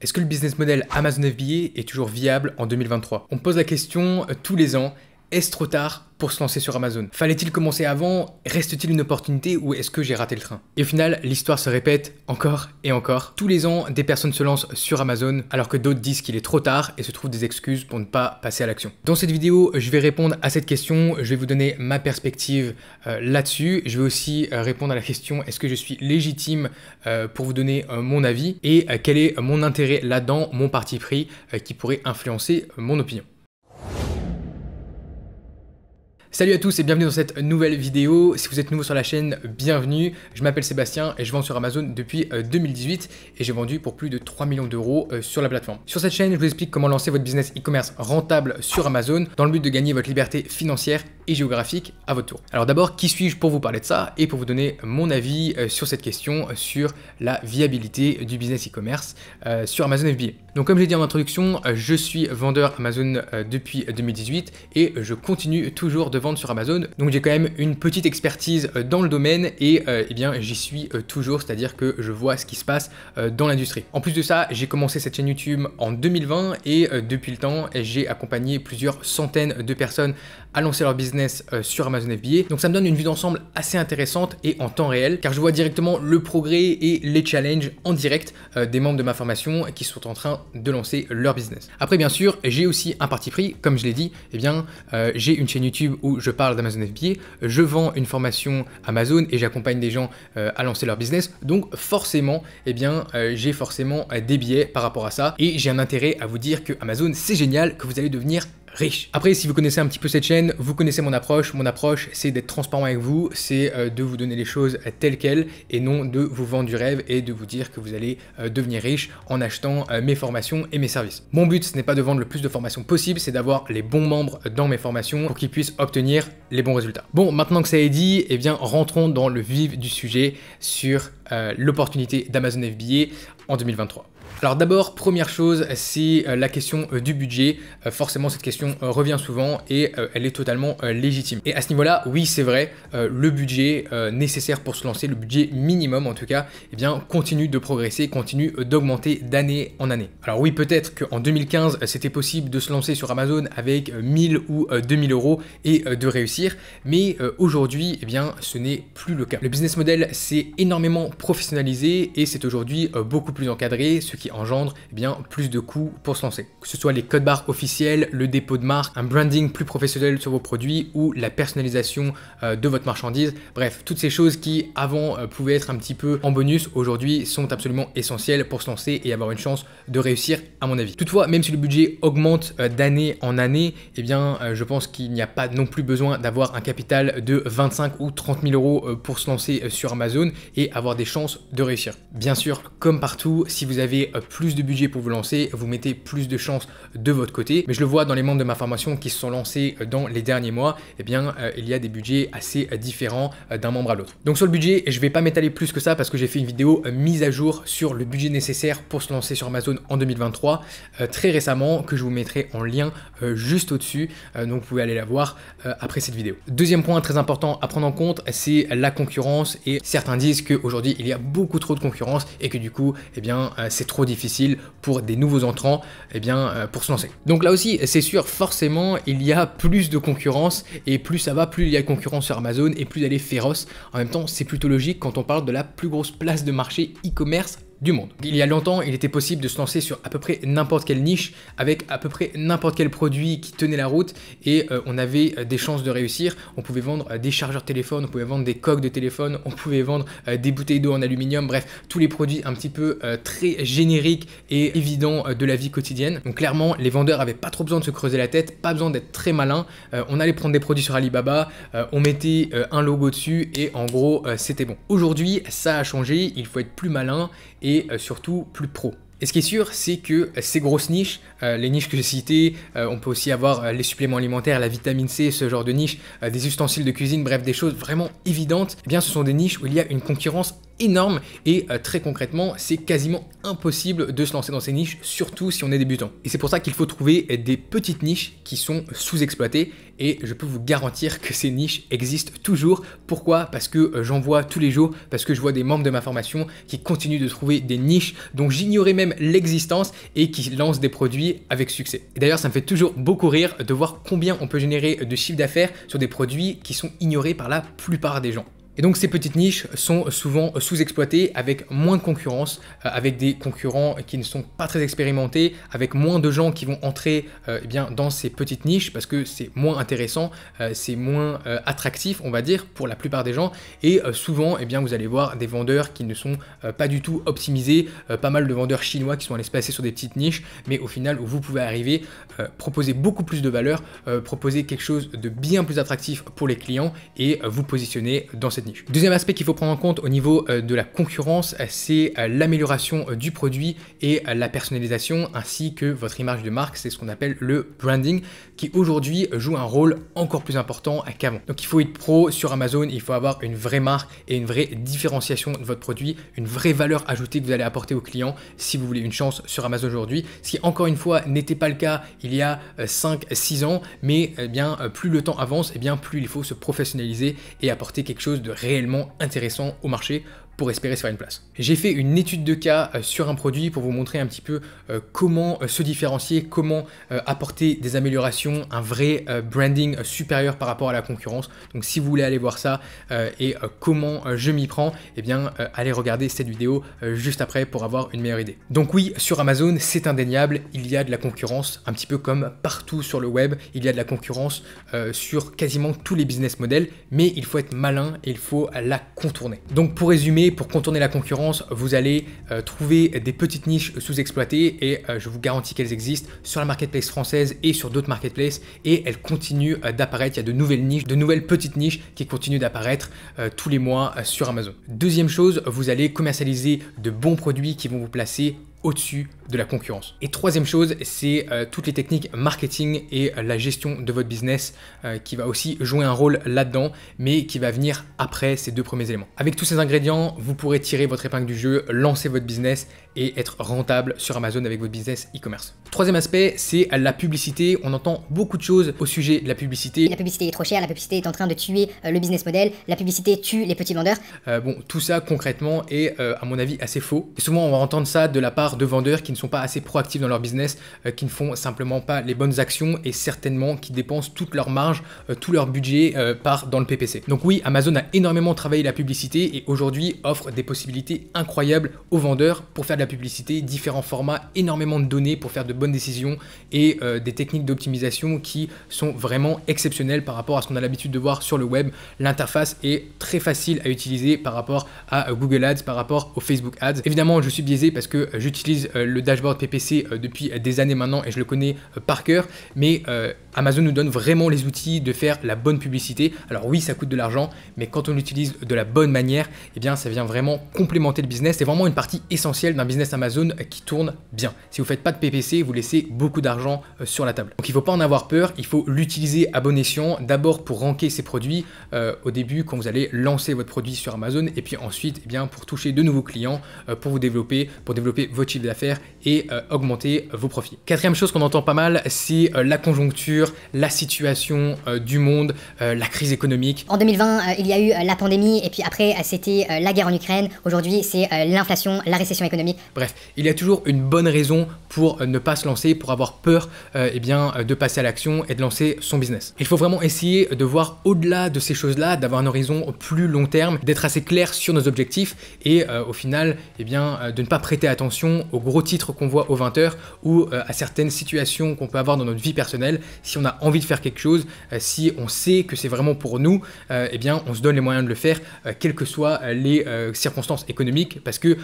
Est-ce que le business model Amazon FBA est toujours viable en 2023? On me pose la question tous les ans. Est-ce trop tard pour se lancer sur Amazon? Fallait-il commencer avant? Reste-t-il une opportunité ou est-ce que j'ai raté le train? Et au final, l'histoire se répète encore et encore. Tous les ans, des personnes se lancent sur Amazon alors que d'autres disent qu'il est trop tard et se trouvent des excuses pour ne pas passer à l'action. Dans cette vidéo, je vais répondre à cette question. Je vais vous donner ma perspective là-dessus. Je vais aussi répondre à la question est-ce que je suis légitime pour vous donner mon avis et quel est mon intérêt là-dedans, mon parti pris qui pourrait influencer mon opinion. Salut à tous et bienvenue dans cette nouvelle vidéo. Si vous êtes nouveau sur la chaîne, bienvenue. Je m'appelle Sébastien et je vends sur Amazon depuis 2018 et j'ai vendu pour plus de 3 millions d'euros sur la plateforme. Sur cette chaîne, je vous explique comment lancer votre business e-commerce rentable sur Amazon dans le but de gagner votre liberté financière et géographique à votre tour. Alors d'abord, qui suis-je pour vous parler de ça et pour vous donner mon avis sur cette question, sur la viabilité du business e-commerce sur Amazon FBA. Donc comme je l'ai dit en introduction, je suis vendeur Amazon depuis 2018 et je continue toujours de vendre sur Amazon. Donc j'ai quand même une petite expertise dans le domaine et eh bien j'y suis toujours, c'est-à-dire que je vois ce qui se passe dans l'industrie. En plus de ça, j'ai commencé cette chaîne YouTube en 2020 et depuis le temps, j'ai accompagné plusieurs centaines de personnes à lancer leur business sur Amazon FBA. Donc ça me donne une vue d'ensemble assez intéressante et en temps réel, car je vois directement le progrès et les challenges en direct des membres de ma formation qui sont en train de lancer leur business. Après bien sûr, j'ai aussi un parti pris, comme je l'ai dit, eh bien j'ai une chaîne YouTube où je parle d'Amazon FBA, je vends une formation Amazon et j'accompagne des gens à lancer leur business. Donc forcément, eh bien j'ai forcément des biais par rapport à ça et j'ai un intérêt à vous dire que Amazon c'est génial, que vous allez devenir riche. Après, si vous connaissez un petit peu cette chaîne, vous connaissez mon approche. Mon approche, c'est d'être transparent avec vous, c'est de vous donner les choses telles quelles et non de vous vendre du rêve et de vous dire que vous allez devenir riche en achetant mes formations et mes services. Mon but, ce n'est pas de vendre le plus de formations possible, c'est d'avoir les bons membres dans mes formations pour qu'ils puissent obtenir les bons résultats. Bon, maintenant que ça est dit, eh bien, rentrons dans le vif du sujet sur l'opportunité d'Amazon FBA en 2023. Alors d'abord, première chose, c'est la question du budget. Forcément, cette question revient souvent et elle est totalement légitime. Et à ce niveau-là, oui, c'est vrai, le budget nécessaire pour se lancer, le budget minimum en tout cas, eh bien, continue de progresser, continue d'augmenter d'année en année. Alors oui, peut-être qu'en 2015, c'était possible de se lancer sur Amazon avec 1000 ou 2000 euros et de réussir, mais aujourd'hui, eh bien, ce n'est plus le cas. Le business model s'est énormément professionnalisé et c'est aujourd'hui beaucoup plus encadré, ce qui engendre eh bien, plus de coûts pour se lancer. Que ce soit les codes barres officiels, le dépôt de marque, un branding plus professionnel sur vos produits ou la personnalisation de votre marchandise. Bref, toutes ces choses qui avant pouvaient être un petit peu en bonus, aujourd'hui sont absolument essentielles pour se lancer et avoir une chance de réussir à mon avis. Toutefois, même si le budget augmente d'année en année, eh bien, je pense qu'il n'y a pas non plus besoin d'avoir un capital de 25 ou 30 000 euros pour se lancer sur Amazon et avoir des chances de réussir. Bien sûr, comme partout, si vous avez plus de budget pour vous lancer, vous mettez plus de chances de votre côté. Mais je le vois dans les membres de ma formation qui se sont lancés dans les derniers mois, eh bien, il y a des budgets assez différents d'un membre à l'autre. Donc sur le budget, je ne vais pas m'étaler plus que ça parce que j'ai fait une vidéo mise à jour sur le budget nécessaire pour se lancer sur Amazon en 2023 très récemment que je vous mettrai en lien juste au-dessus. Donc vous pouvez aller la voir après cette vidéo. Deuxième point très important à prendre en compte, c'est la concurrence et certains disent qu'aujourd'hui il y a beaucoup trop de concurrence et que du coup, eh bien, c'est trop difficile pour des nouveaux entrants eh bien, pour se lancer. Donc là aussi, c'est sûr, forcément, il y a plus de concurrence et plus ça va, plus il y a de concurrence sur Amazon et plus elle est féroce. En même temps, c'est plutôt logique quand on parle de la plus grosse place de marché e-commerce du monde. Il y a longtemps, il était possible de se lancer sur à peu près n'importe quelle niche avec à peu près n'importe quel produit qui tenait la route et on avait des chances de réussir. On pouvait vendre des chargeurs téléphone, on pouvait vendre des coques de téléphone, on pouvait vendre des bouteilles d'eau en aluminium, bref, tous les produits un petit peu très génériques et évidents de la vie quotidienne. Donc clairement, les vendeurs avaient pas trop besoin de se creuser la tête, pas besoin d'être très malin. On allait prendre des produits sur Alibaba, on mettait un logo dessus et en gros, c'était bon. Aujourd'hui, ça a changé, il faut être plus malin et surtout plus pro. Et ce qui est sûr, c'est que ces grosses niches, les niches que j'ai citées, on peut aussi avoir les suppléments alimentaires, la vitamine C, ce genre de niches, des ustensiles de cuisine, bref, des choses vraiment évidentes, eh bien ce sont des niches où il y a une concurrence énorme et très concrètement, c'est quasiment impossible de se lancer dans ces niches, surtout si on est débutant. Et c'est pour ça qu'il faut trouver des petites niches qui sont sous-exploitées et je peux vous garantir que ces niches existent toujours. Pourquoi? Parce que j'en vois tous les jours, parce que je vois des membres de ma formation qui continuent de trouver des niches dont j'ignorais même l'existence et qui lancent des produits avec succès. Et d'ailleurs, ça me fait toujours beaucoup rire de voir combien on peut générer de chiffre d'affaires sur des produits qui sont ignorés par la plupart des gens. Et donc ces petites niches sont souvent sous-exploitées avec moins de concurrence, avec des concurrents qui ne sont pas très expérimentés, avec moins de gens qui vont entrer eh bien, dans ces petites niches parce que c'est moins intéressant, c'est moins attractif on va dire pour la plupart des gens et souvent eh bien, vous allez voir des vendeurs qui ne sont pas du tout optimisés, pas mal de vendeurs chinois qui sont allés se passer sur des petites niches mais au final où vous pouvez arriver, proposer beaucoup plus de valeur, proposer quelque chose de bien plus attractif pour les clients et vous positionner dans cette niche. Deuxième aspect qu'il faut prendre en compte au niveau de la concurrence, c'est l'amélioration du produit et la personnalisation ainsi que votre image de marque, c'est ce qu'on appelle le branding qui aujourd'hui joue un rôle encore plus important qu'avant. Donc il faut être pro sur Amazon, il faut avoir une vraie marque et une vraie différenciation de votre produit, une vraie valeur ajoutée que vous allez apporter aux clients si vous voulez une chance sur Amazon aujourd'hui, ce qui encore une fois n'était pas le cas il y a 5-6 ans, mais eh bien, plus le temps avance, eh bien, plus il faut se professionnaliser et apporter quelque chose de réellement intéressant au marché pour espérer se faire une place. J'ai fait une étude de cas sur un produit pour vous montrer un petit peu comment se différencier, comment apporter des améliorations, un vrai branding supérieur par rapport à la concurrence. Donc si vous voulez aller voir ça et comment je m'y prends, eh bien allez regarder cette vidéo juste après pour avoir une meilleure idée. Donc oui, sur Amazon, c'est indéniable, il y a de la concurrence, un petit peu comme partout sur le web, il y a de la concurrence sur quasiment tous les business models, mais il faut être malin et il faut la contourner. Donc pour résumer, pour contourner la concurrence, vous allez trouver des petites niches sous-exploitées et je vous garantis qu'elles existent sur la marketplace française et sur d'autres marketplaces et elles continuent d'apparaître. Il y a de nouvelles niches, de nouvelles petites niches qui continuent d'apparaître tous les mois sur Amazon. Deuxième chose, vous allez commercialiser de bons produits qui vont vous placer au-dessus de la concurrence. Et troisième chose, c'est toutes les techniques marketing et la gestion de votre business qui va aussi jouer un rôle là-dedans, mais qui va venir après ces deux premiers éléments. Avec tous ces ingrédients, vous pourrez tirer votre épingle du jeu, lancer votre business et être rentable sur Amazon avec votre business e-commerce. Troisième aspect, c'est la publicité. On entend beaucoup de choses au sujet de la publicité. La publicité est trop chère, la publicité est en train de tuer le business model, la publicité tue les petits vendeurs. Bon, tout ça concrètement est à mon avis assez faux. Et souvent on va entendre ça de la part de vendeurs qui ne sont pas assez proactifs dans leur business, qui ne font simplement pas les bonnes actions et certainement qui dépensent toute leur marge, tout leur budget part dans le PPC. Donc oui, Amazon a énormément travaillé la publicité et aujourd'hui offre des possibilités incroyables aux vendeurs pour faire de la publicité, différents formats, énormément de données pour faire de bonnes décisions et des techniques d'optimisation qui sont vraiment exceptionnelles par rapport à ce qu'on a l'habitude de voir sur le web. L'interface est très facile à utiliser par rapport à Google Ads, par rapport au Facebook Ads. Évidemment, je suis biaisé parce que j'utilise le dashboard PPC depuis des années maintenant et je le connais par cœur, mais Amazon nous donne vraiment les outils de faire la bonne publicité. Alors oui, ça coûte de l'argent, mais quand on l'utilise de la bonne manière, eh bien ça vient vraiment complémenter le business. C'est vraiment une partie essentielle d'un business Amazon qui tourne bien. Si vous faites pas de PPC, vous laissez beaucoup d'argent sur la table. Donc il ne faut pas en avoir peur, il faut l'utiliser à bon escient, d'abord pour ranker ses produits au début quand vous allez lancer votre produit sur Amazon et puis ensuite eh bien, pour toucher de nouveaux clients, pour vous développer, pour développer votre chiffre d'affaires et augmenter vos profits. Quatrième chose qu'on entend pas mal, c'est la conjoncture, la situation du monde, la crise économique. En 2020, il y a eu la pandémie et puis après c'était la guerre en Ukraine. Aujourd'hui, c'est l'inflation, la récession économique. Bref, il y a toujours une bonne raison pour ne pas se lancer, pour avoir peur eh bien, de passer à l'action et de lancer son business. Il faut vraiment essayer de voir au-delà de ces choses-là, d'avoir un horizon plus long terme, d'être assez clair sur nos objectifs et au final, eh bien, de ne pas prêter attention aux gros titres qu'on voit aux 20h ou à certaines situations qu'on peut avoir dans notre vie personnelle. Si on a envie de faire quelque chose, si on sait que c'est vraiment pour nous, eh bien, on se donne les moyens de le faire, quelles que soient les circonstances économiques, parce que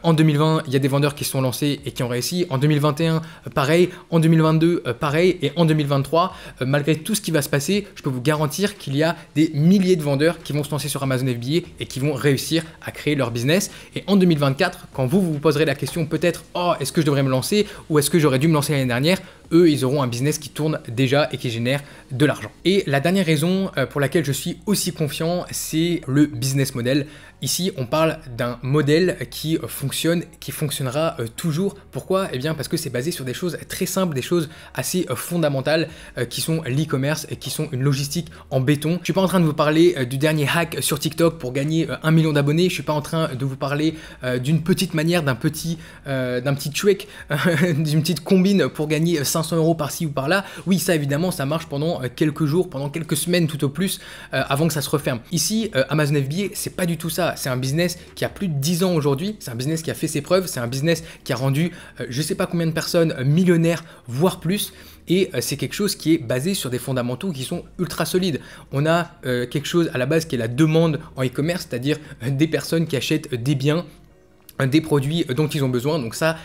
en 2020, il y a des vendeurs qui se sont lancés et qui ont réussi. En 2021, pareil. En 2022, pareil. Et en 2023, malgré tout ce qui va se passer, je peux vous garantir qu'il y a des milliers de vendeurs qui vont se lancer sur Amazon FBA et qui vont réussir à créer leur business. Et en 2024, quand vous vous poserez la question peut-être « Oh, est-ce que je devrais me lancer ou est-ce que j'aurais dû me lancer l'année dernière ?» eux, ils auront un business qui tourne déjà et qui génère de l'argent. Et la dernière raison pour laquelle je suis aussi confiant, c'est le business model. Ici, on parle d'un modèle qui fonctionne, qui fonctionnera toujours. Pourquoi? Eh bien, parce que c'est basé sur des choses très simples, des choses assez fondamentales qui sont l'e-commerce et qui sont une logistique en béton. Je suis pas en train de vous parler du dernier hack sur TikTok pour gagner 1 million d'abonnés. Je suis pas en train de vous parler d'une petite manière, d'un petit trick, d'une petite combine pour gagner 500 € par-ci ou par-là. Oui, ça évidemment, ça marche pendant quelques jours, pendant quelques semaines tout au plus, avant que ça se referme. Ici, Amazon FBA, c'est pas du tout ça. C'est un business qui a plus de 10 ans aujourd'hui, c'est un business qui a fait ses preuves, c'est un business qui a rendu je sais pas combien de personnes millionnaires, voire plus. Et c'est quelque chose qui est basé sur des fondamentaux qui sont ultra solides. On a quelque chose à la base qui est la demande en e-commerce, c'est-à-dire des personnes qui achètent des biens, des produits dont ils ont besoin. Donc ça,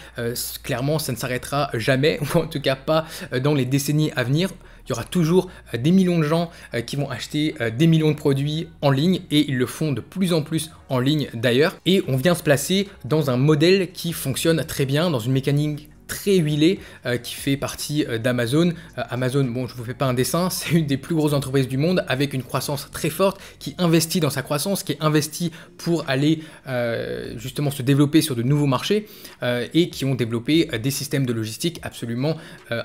clairement, ça ne s'arrêtera jamais, ou en tout cas pas dans les décennies à venir. Il y aura toujours des millions de gens qui vont acheter des millions de produits en ligne et ils le font de plus en plus en ligne d'ailleurs. Et on vient se placer dans un modèle qui fonctionne très bien, dans une mécanique très huilé qui fait partie d'Amazon. Amazon, bon, je vous fais pas un dessin, c'est une des plus grosses entreprises du monde avec une croissance très forte, qui investit dans sa croissance, qui investit pour aller justement se développer sur de nouveaux marchés et qui ont développé des systèmes de logistique absolument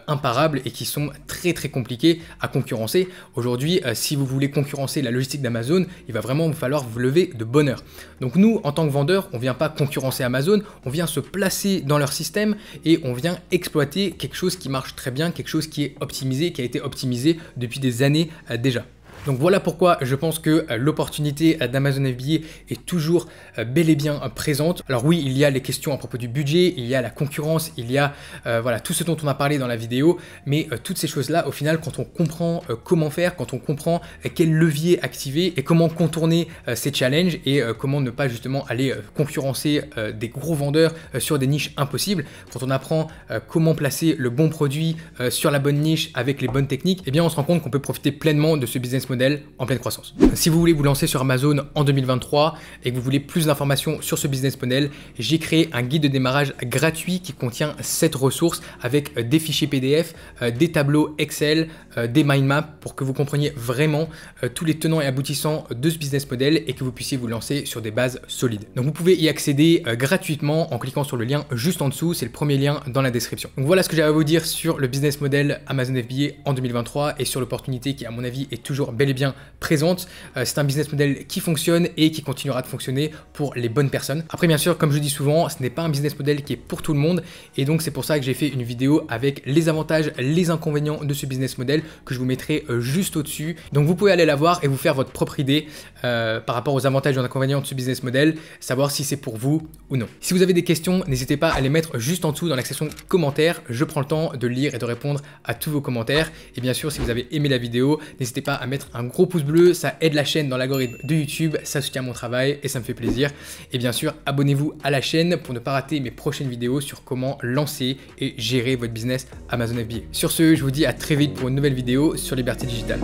imparables et qui sont très très compliqués à concurrencer. Aujourd'hui, si vous voulez concurrencer la logistique d'Amazon, il va vraiment vous falloir vous lever de bonne heure. Donc nous, en tant que vendeurs, on vient pas concurrencer Amazon, on vient se placer dans leur système et on vient exploiter quelque chose qui marche très bien, quelque chose qui est optimisé, qui a été optimisé depuis des années déjà. Donc voilà pourquoi je pense que l'opportunité d'Amazon FBA est toujours bel et bien présente. Alors oui, il y a les questions à propos du budget, il y a la concurrence, il y a voilà, tout ce dont on a parlé dans la vidéo, mais toutes ces choses-là, au final, quand on comprend comment faire, quand on comprend quel levier activer et comment contourner ces challenges et comment ne pas justement aller concurrencer des gros vendeurs sur des niches impossibles, quand on apprend comment placer le bon produit sur la bonne niche avec les bonnes techniques, eh bien on se rend compte qu'on peut profiter pleinement de ce business model en pleine croissance. Si vous voulez vous lancer sur Amazon en 2023 et que vous voulez plus d'informations sur ce business model, j'ai créé un guide de démarrage gratuit qui contient 7 ressources avec des fichiers PDF, des tableaux Excel, des mind maps pour que vous compreniez vraiment tous les tenants et aboutissants de ce business model et que vous puissiez vous lancer sur des bases solides. Donc vous pouvez y accéder gratuitement en cliquant sur le lien juste en dessous, c'est le premier lien dans la description. Donc voilà ce que j'avais à vous dire sur le business model Amazon FBA en 2023 et sur l'opportunité qui à mon avis est toujours bel et bien présente. C'est un business model qui fonctionne et qui continuera de fonctionner pour les bonnes personnes. Après bien sûr, comme je dis souvent, ce n'est pas un business model qui est pour tout le monde et donc c'est pour ça que j'ai fait une vidéo avec les avantages, les inconvénients de ce business model que je vous mettrai juste au-dessus. Donc vous pouvez aller la voir et vous faire votre propre idée par rapport aux avantages et aux inconvénients de ce business model, savoir si c'est pour vous ou non. Si vous avez des questions, n'hésitez pas à les mettre juste en dessous dans la section commentaires. Je prends le temps de lire et de répondre à tous vos commentaires. Et bien sûr, si vous avez aimé la vidéo, n'hésitez pas à mettre un gros pouce bleu, ça aide la chaîne dans l'algorithme de YouTube, ça soutient mon travail et ça me fait plaisir. Et bien sûr, abonnez-vous à la chaîne pour ne pas rater mes prochaines vidéos sur comment lancer et gérer votre business Amazon FBA. Sur ce, je vous dis à très vite pour une nouvelle vidéo sur Liberté Digitale.